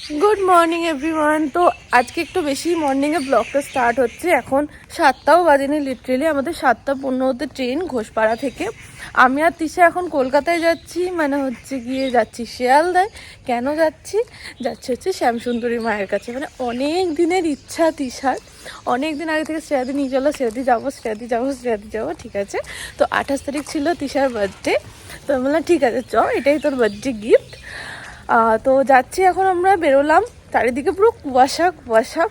Good morning everyone. তো আজকে একটু বেশি মর্নিংয়ে ব্লগটা স্টার্ট হচ্ছে। এখন 7টাও বাজেনি, লিটারেলি আমাদের 7:15 ট্রেন ঘোষপাড়া থেকে। আমি আর তিশা এখন কলকাতায় যাচ্ছি, মানে হচ্ছে গিয়ে যাচ্ছি শিয়ালদায়। কেন যাচ্ছি হচ্ছে শ্যামসুন্দরী মায়ের কাছে। মানে অনেক দিনের ইচ্ছা তিশার, অনেক দিন আগে থেকে শ্রেয়াদি নিয়ে চলো, শ্রেয়াদি যাবো, ঠিক আছে। তো 28 তারিখ ছিল তিশার বার্থডে, তো আমি বললাম ঠিক আছে চ, এটাই তোর বার্থডে গিফট। তো যাচ্ছি এখন, আমরা বেরোলাম, চারিদিকে পুরো কুয়াশা,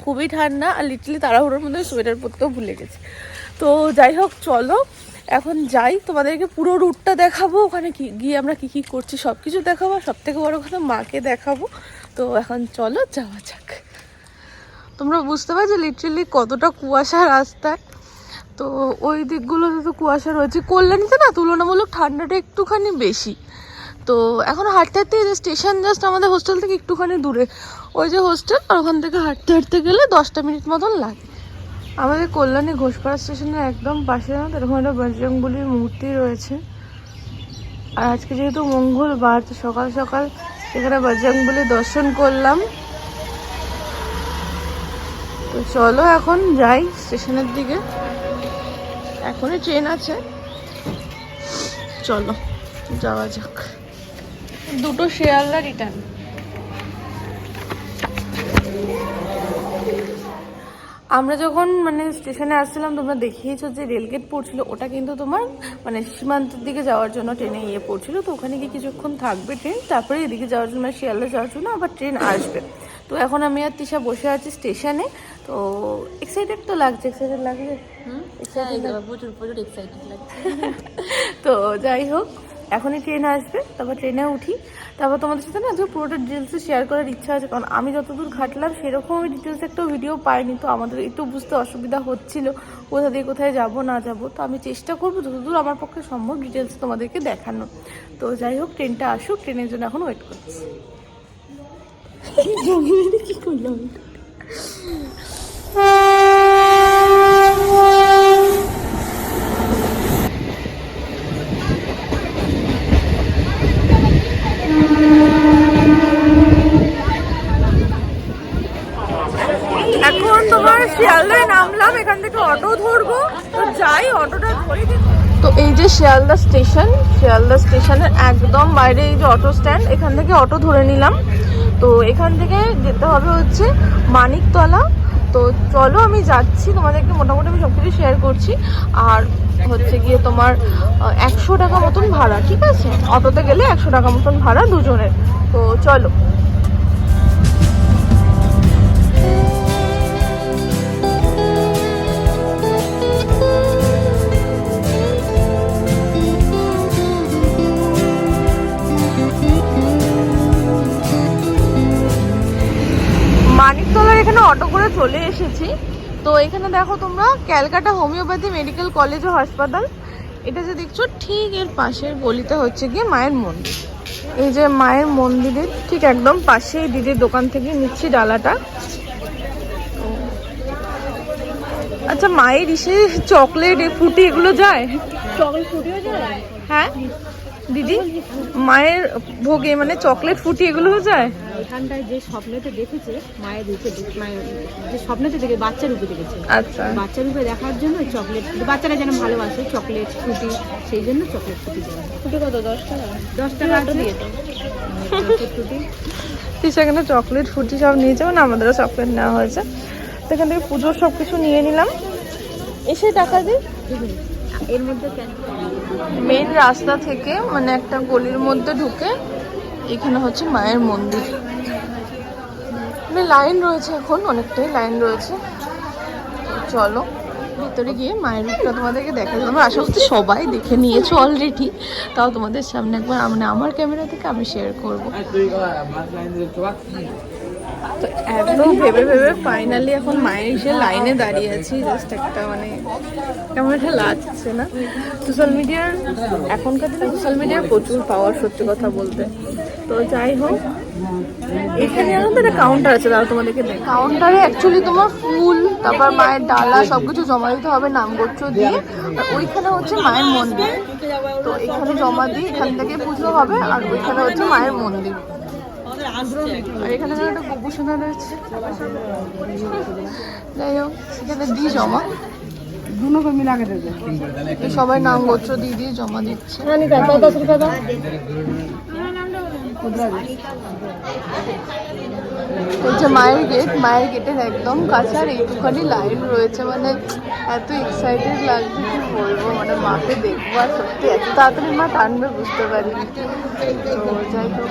খুবই ঠান্ডা, আর লিটারলি তাড়াহুড়োর মধ্যে সোয়েটার পরতেও ভুলে গেছি। তো যাই হোক চলো এখন যাই, তোমাদেরকে পুরো রুটটা দেখাবো, ওখানে গিয়ে আমরা কী করছি সব কিছু দেখাবো, সব থেকে বড়ো কথা মাকে দেখাবো। তো এখন চলো যাওয়া যাক। তোমরা বুঝতে পারছো লিটারলি কতটা কুয়াশা রাস্তায়। তো ওই দিকগুলোতে তো কুয়াশা রয়েছে, কল্যাণীতে না তুলনামূলক ঠান্ডাটা একটুখানি বেশি। তো এখন হাঁটতে স্টেশন জাস্ট আমাদের হোস্টেল থেকে একটুখানি দূরে, ওই যে হোস্টেল, আর ওখান থেকে হাঁটতে গেলে 10টা মিনিট মতন লাগে। আমাদের কল্যাণী ঘোষপাড়া স্টেশনের একদম পাশে এরকম একটা বজরংবলীর মূর্তি রয়েছে। আর আজকে যেহেতু মঙ্গলবার, তো সকাল সকাল এখানে বজরংবলী দর্শন করলাম। তো চলো এখন যাই স্টেশনের দিকে, এখনই ট্রেন আছে, চলো যাওয়া যাক। দুটো শিয়ালদা রিটার্ন। আমরা যখন মানে স্টেশনে আসছিলাম, তোমরা দেখিয়েছো যে রেলগেট পড়ছিল, ওটা কিন্তু তোমার মানে সীমান্তের দিকে যাওয়ার জন্য ট্রেনে পড়ছিল। তো ওখানে গিয়ে কিছুক্ষণ থাকবে ট্রেন, তারপরে এদিকে যাওয়ার জন্য, মানে শিয়ালদা যাওয়ার জন্য আবার ট্রেন আসবে। তো এখন আমি আর তিশা বসে আছি স্টেশনে। তো এক্সাইটেড তো লাগছে, প্রচুর এক্সাইটেড লাগছে। তো যাই হোক, এখনই ট্রেন আসবে, তারপর ট্রেনে উঠি, তারপর তোমাদের সাথে না যে পুরোটা ডিটেলসে শেয়ার করার ইচ্ছা আছে। কারণ আমি যতদূর ঘাটলাম সেরকম আমি ডিটেলস একটা ভিডিও পাইনি, তো আমাদের একটু বুঝতে অসুবিধা হচ্ছিল কোথা দিয়ে কোথায় যাব না যাব। তো আমি চেষ্টা করবো যতদূর আমার পক্ষে সম্ভব ডিটেলস তোমাদেরকে দেখানো। তো যাই হোক, ট্রেনটা আসুক, ট্রেনের জন্য এখন ওয়েট করছি। কি করলাম এখন তোমার শিয়ালদায় নামলাম, এখান থেকে অটো ধরবো। তো যাই, অটোটা ধরে। তো এই যে শিয়ালদা স্টেশনের একদম বাইরে এই যে অটো স্ট্যান্ড, এখান থেকে অটো ধরে নিলাম। তো এখান থেকে যেতে হবে হচ্ছে মানিকতলা। তো চলো আমি যাচ্ছি, তোমাদেরকে মোটামুটি আমি সব কিছু শেয়ার করছি। আর হচ্ছে গিয়ে তোমার 100 টাকা মতন ভাড়া, ঠিক আছে, অটোতে গেলে 100 টাকা মতন ভাড়া দুজনের। তো চলো। মানিকতলার এখানে অটো করে চলে এসেছি। তো এখানে দেখো তোমরা, ক্যালকাটা হোমিওপ্যাথি মেডিকেল কলেজ ও হাসপাতাল, এটা যে দেখছো ঠিক এর পাশের গলিতে হচ্ছে গিয়ে মায়ের মন্দির। এই যে মায়ের মন্দিরের ঠিক একদম পাশে দিদির দোকান থেকে নিচ্ছি ডালাটা। আচ্ছা, মায়ের ইসে চকলেট ফুটি এগুলো যায়? চকলেট ফুটিও যায়? হ্যাঁ দিদি, মায়ের ভোগে মানে চকলেট ফুটি এগুলো যায়? এখানটায় যে স্বপ্নেতে দেখেছে মায়ের রূপে, মায়ের যে স্বপ্নেতে দেখে বাচ্চার রূপে দেখেছে, আচ্ছা, বাচ্চার রূপে দেখার জন্য চকলেট, বাচ্চারা যেন ভালোবাসে চকলেট ফুটি, সেই জন্য চকলেট ফুটি দেওয়া। ফুটি কত? 10 টাকা? 10 টাকা দিয়ে তো চকলেট ফুটি। সেখানে চকলেট ফুটি সব নিয়ে যাবো না, আমাদেরও চকলেট নেওয়া হয়েছে। সেখান থেকে পুজোর সব কিছু নিয়ে নিলাম, এসে টাকা দিই। এর মধ্যে মেন রাস্তা থেকে মানে একটা গলির মধ্যে ঢুকে এখানে হচ্ছে মায়ের মন্দির। লাইন রয়েছে, এখন অনেকটাই লাইন রয়েছে। চলো ভিতরে গিয়ে মায়ের রূপটা তোমাদেরকে দেখা যাবে। আমরা আশা করছি সবাই দেখে নিয়েছো অলরেডি, তাও তোমাদের সামনে একবার মানে আমার ক্যামেরা থেকে আমি শেয়ার করবো। তো এত ভেবে ফাইনালি এখন মায়ের এসে লাইনে দাঁড়িয়ে আছি। জাস্ট একটা মানে কেমন একটা লাগছে না? সোশ্যাল মিডিয়ার এখনকার দিনে সোশ্যাল মিডিয়ার প্রচুর পাওয়ার, সত্যি কথা বলতে। তো যাই হোক, এখানে এখন একটা কাউন্টার আছে, দাঁড়া তোমাদেরকে দেখ। কাউন্টারে অ্যাকচুয়ালি তোমার ফুল, তারপর মায়ের ডালা সবকিছু জমা দিতে হবে নামগোত্র দিয়ে। আর ওইখানে হচ্ছে মায়ের মন্দির, তো এখানে জমা দিয়ে এখান থেকে পুজো হবে। আর ওইখানে হচ্ছে মায়ের মন্দির। আর এখানে একটা গোপুসোনা রয়েছে। যাই হোক, সেখানে দিই জমা, সবাই নাম গোত্র দিয়ে জমা দিচ্ছে। হচ্ছে মায়ের গেট, মায়ের গেটের একদম কাছে আর এইটুখানি লাইন রয়েছে, মানে এত এক্সাইটেড লাগছে কি বলবো, মানে মাকে দেখবো আর সত্যি এত তাড়াতাড়ি মা টানবে বুঝতে পারিনি। তো যাই হোক,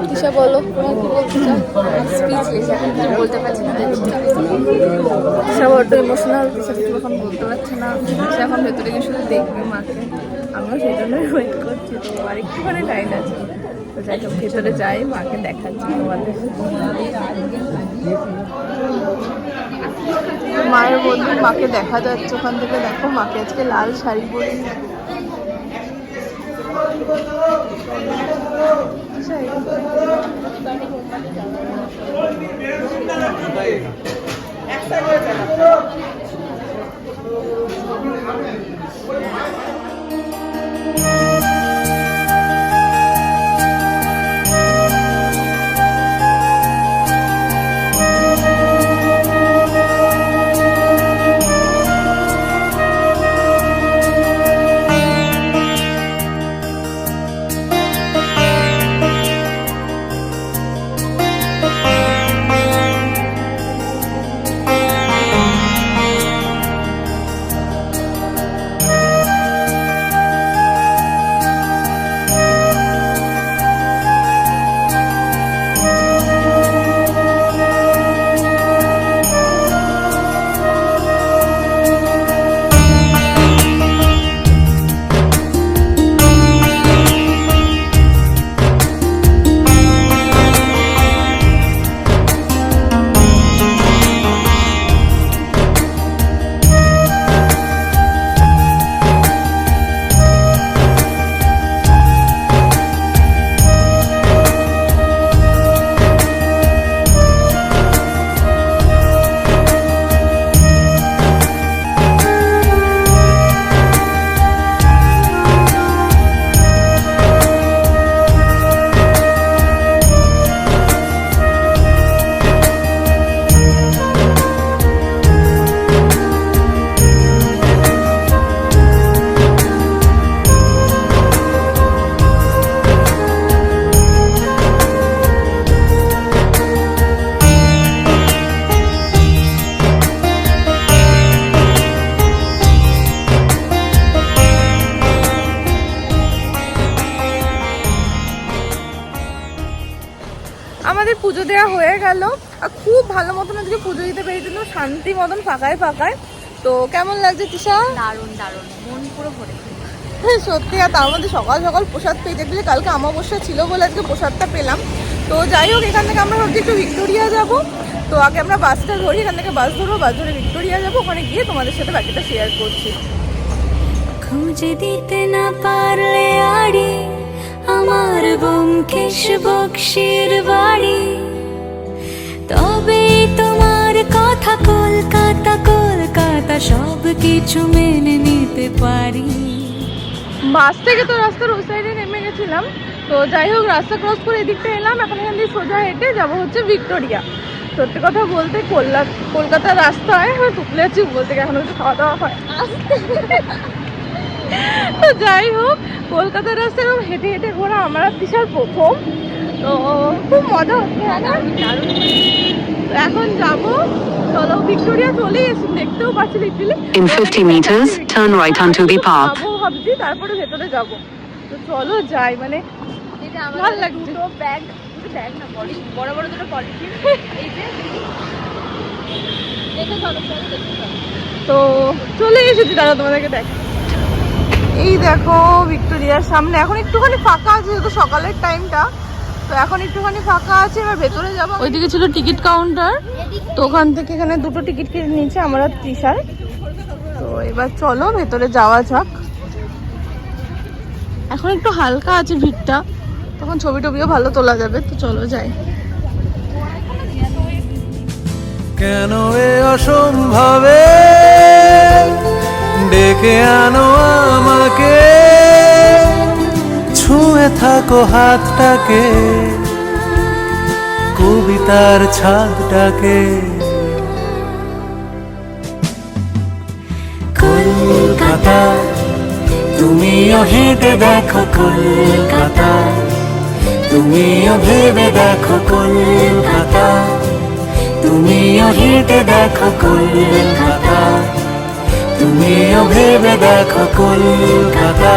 দিশা বলো তোমার কি বলতে চাও? স্পিচলেস, এখন কিছু বলতে পারছি না। দিশা বড্ড ইমোশনাল, দিশা কিছু এখন বলতে পারছে না, দিশা এখন ভেতরে গিয়ে শুধু দেখবে মাকে। আমিও সেই জন্যই ওয়েট করছি, তো আর একটুখানি টাইম আছে। তো যাই হোক, ভেতরে যাই, মাকে দেখাচ্ছি তোমাদের। মায়ের মন্দির, মাকে দেখা যাচ্ছে ওখান থেকে। দেখো মাকে আজকে লাল শাড়ি পরে। আমাদের পুজো দেওয়া হয়ে গেল, আর খুব ভালো মতন আজকে পুজো দিতে পেরেছিল, শান্তি মতন ফাঁকায় ফাঁকায়। তো কেমন লাগছে তিশা? দারুণ দারুণ, মন পুরো ভরে। সত্যি, আর তার মধ্যে সকাল সকাল প্রসাদ পেয়ে দেখলে, কালকে অমাবস্যা ছিল বলে আজকে প্রসাদটা পেলাম। তো যাই হোক, এখান থেকে আমরা ভাবছি একটু ভিক্টোরিয়া যাব। তো আগে আমরা বাসটা ধরি, এখান থেকে বাস ধরবো, বাস ধরে ভিক্টোরিয়া যাবো, ওখানে গিয়ে তোমাদের সাথে বাকিটা শেয়ার করছি। খুঁজে দিতে না পারলে আড়ি আমার ব্যোমকেশ বক্সির বাড়ি, তবে তোমার কথা কলকাতা কলকাতা সব কিছু মেনে নিতে পারি। বাস থেকে তো রাস্তার ওই সাইডে নেমে গেছিলাম। তো যাই হোক, রাস্তা ক্রস করে এদিকটা এলাম, এখন এখান থেকে সোজা হেঁটে যাবো হচ্ছে ভিক্টোরিয়া। সত্যি কথা বলতে কলকাতার রাস্তায় টুকলে যাচ্ছি বলতে, এখন হচ্ছে খাওয়া দাওয়া হয়। তো যাই হোক, কলকাতার রাস্তায় হেঁটে হেঁটে ঘোরা আমার আর তিশার প্রথম। তো খুব মজা হচ্ছে, এখন যাবো। চলো, ভিক্টোরিয়া চলে এসেছি, দেখতেও পাচ্ছি literally. In 50 meters, turn right onto the path. যাবো ভাবছি, তারপরে ভেতরে যাবো। তো চলো যাই, মানে ভালো লাগছে। দুটো ব্যাগ না, বড় বড় দুটো পলিথিন, এই যে দেখে চলো দেখে চলো। তো চলে এসেছি, দাঁড়া তোমাদেরকে দেখ। এই দেখো ভিক্টোরিয়ার সামনে এখন একটুখানি ফাঁকা আছে, যেহেতু সকালের টাইমটা, তো এখন একটুখানি ফাঁকা আছে। এবার ভেতরে যাবো। ওইদিকে ছিল টিকিট কাউন্টার, তো ওখান থেকে এখানে দুটো টিকিট কিনে নিয়েছে আমরা তৃষার। তো এবার চলো ভেতরে যাওয়া যাক। এখন একটু হালকা আছে ভিড়টা, তখন ছবি টবিও ভালো তোলা যাবে। তো চলো যাই। কেন এ অসম্ভবে ডেকে আনো আমাকে, ছুঁয়ে থাকো হাতটাকে, তার ছাদটাকে। কলকাতা তুমিও হেঁটে দেখো কলকাতা, তুমিও ভেবে দেখো কলকাতা, তুমিও হেঁটে দেখো কলকাতা, তুমিও ভেবে দেখো কলকাতা,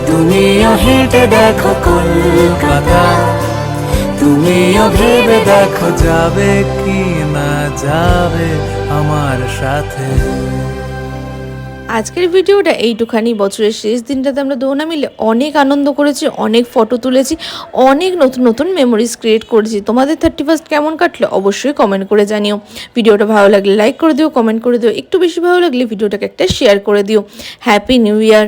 তুমিও হেঁটে দেখো কলকাতা, তুমিও ভেবে দেখো যাবে কি না যাবে আমার সাথে। আজকের ভিডিওটা এইটুখানি। বছরের শেষ দিনটাতে আমরা দোনা মিলে অনেক আনন্দ করেছি, অনেক ফটো তুলেছি, অনেক নতুন নতুন মেমোরিজ ক্রিয়েট করেছি। তোমাদের 31st কেমন কাটলো অবশ্যই কমেন্ট করে জানিও। ভিডিওটা ভালো লাগলে লাইক করে দিও, কমেন্ট করে দিও, একটু বেশি ভালো লাগলে ভিডিওটাকে একটা শেয়ার করে দিও। Happy new year.